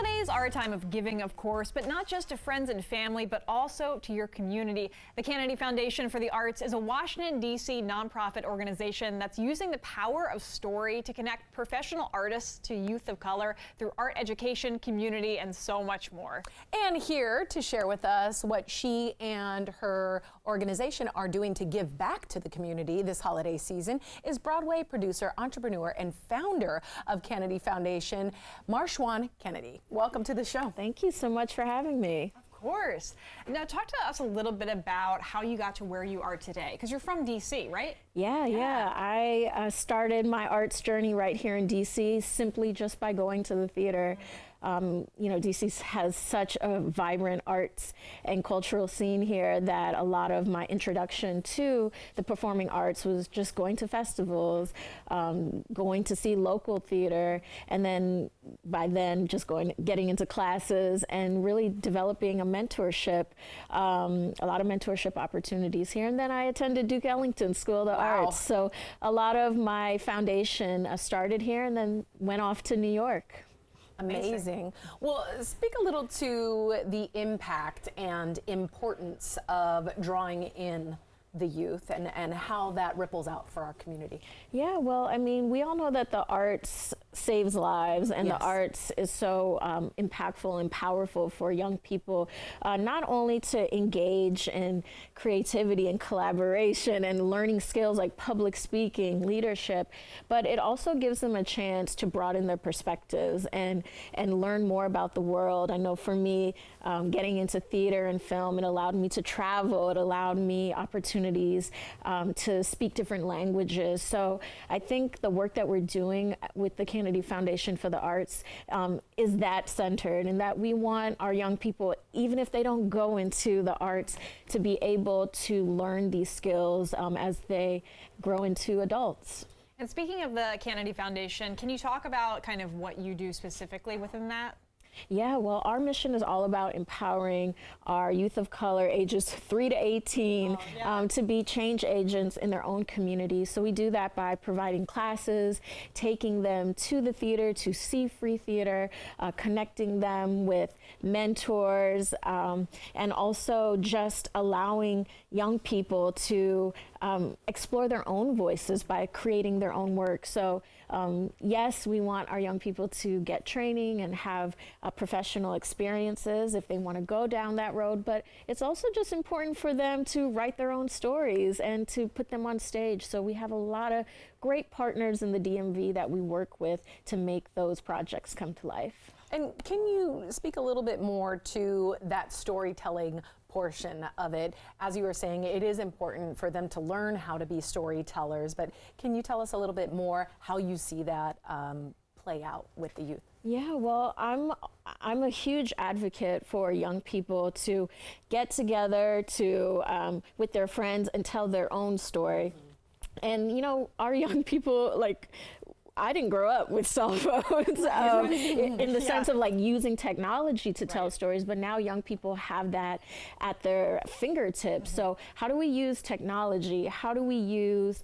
Holidays are a time of giving, of course, but not just to friends and family, but also to your community. The Canady Foundation for the Arts is a Washington, D.C. nonprofit organization that's using the power of story to connect professional artists to youth of color through art education, community, and so much more. And here to share with us what she and her organization are doing to give back to the community this holiday season is Broadway producer, entrepreneur, and founder of Canady Foundation, Marjuan Canady. Welcome to the show. Thank you so much for having me. Of course. Now talk to us a little bit about how you got to where you are today, because you're from DC, right? Yeah. I started my arts journey right here in DC simply just by going to the theater. You know, DC has such a vibrant arts and cultural scene here that a lot of my introduction to the performing arts was just going to festivals, going to see local theater, and then by then just getting into classes and really developing a mentorship, a lot of mentorship opportunities here. And then I attended Duke Ellington School of the Arts. So a lot of my foundation started here and then went off to New York. Amazing. Well, speak a little to the impact and importance of drawing in the youth and how that ripples out for our community. Yeah, well, I mean, we all know that the arts saves lives, and Yes. the arts is so impactful and powerful for young people, not only to engage in creativity and collaboration and learning skills like public speaking, leadership, but it also gives them a chance to broaden their perspectives and learn more about the world. I know for me, getting into theater and film, it allowed me to travel, it allowed me opportunities to speak different languages. So I think the work that we're doing with the Canady Foundation for the Arts is that centered, and that we want our young people, even if they don't go into the arts, to be able to learn these skills as they grow into adults. And speaking of the Canady Foundation, can you talk about kind of what you do specifically within that? Yeah, well, our mission is all about empowering our youth of color ages 3 to 18 to be change agents in their own communities. So we do that by providing classes, taking them to the theater to see free theater, connecting them with mentors, and also just allowing young people to explore their own voices by creating their own work. So yes, we want our young people to get training and have professional experiences if they want to go down that road, but it's also just important for them to write their own stories and to put them on stage. So we have a lot of great partners in the DMV that we work with to make those projects come to life. And can you speak a little bit more to that storytelling portion of it? As you were saying, it is important for them to learn how to be storytellers, but can you tell us a little bit more how you see that play out with the youth? Yeah, well, I'm a huge advocate for young people to get together with their friends and tell their own story. And you know, our young people, like, I didn't grow up with cell phones in the sense of like using technology to tell stories, but now young people have that at their fingertips. So how do we use technology? How do we use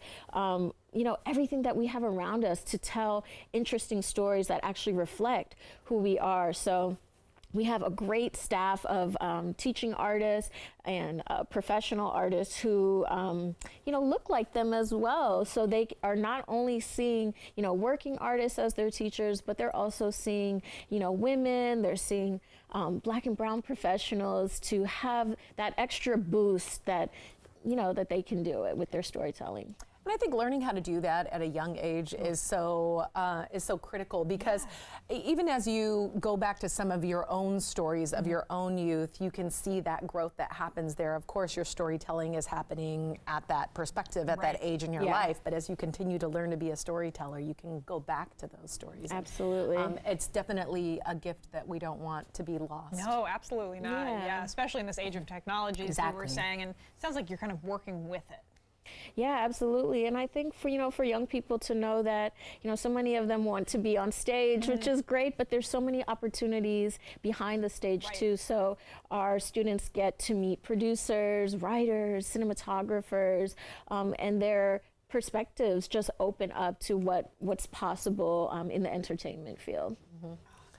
you know, everything that we have around us to tell interesting stories that actually reflect who we are? So we have a great staff of teaching artists and professional artists who, you know, look like them as well. So they are not only seeing, you know, working artists as their teachers, but they're also seeing, you know, women, they're seeing Black and brown professionals to have that extra boost that, you know, that they can do it with their storytelling. And I think learning how to do that at a young age is so critical, because even as you go back to some of your own stories of your own youth, you can see that growth that happens there. Of course, your storytelling is happening at that perspective, at that age in your life, but as you continue to learn to be a storyteller, you can go back to those stories. Absolutely. It's definitely a gift that we don't want to be lost. No, absolutely not. Yeah, especially in this age of technology, as you were saying, and it sounds like you're kind of working with it. Yeah, absolutely. And I think for young people to know that, you know, so many of them want to be on stage, which is great, but there's so many opportunities behind the stage too. So our students get to meet producers, writers, cinematographers, and their perspectives just open up to what's possible in the entertainment field.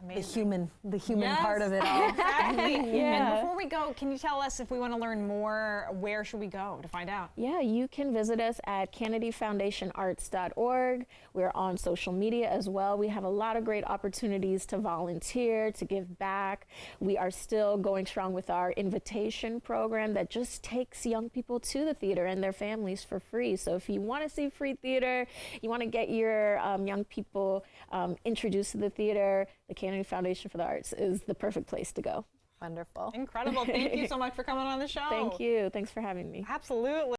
the human Yes, part of it all. Exactly. Yeah. And before we go, can you tell us if we want to learn more, where should we go to find out? Yeah, you can visit us at CanadyFoundationArts.org. We're on social media as well. We have a lot of great opportunities to volunteer, to give back. We are still going strong with our invitation program that just takes young people to the theater and their families for free. So if you want to see free theater, you want to get your young people introduced to the theater, the Canady Foundation for the Arts is the perfect place to go. Wonderful. Incredible. Thank you so much for coming on the show. Thank you. Thanks for having me. Absolutely.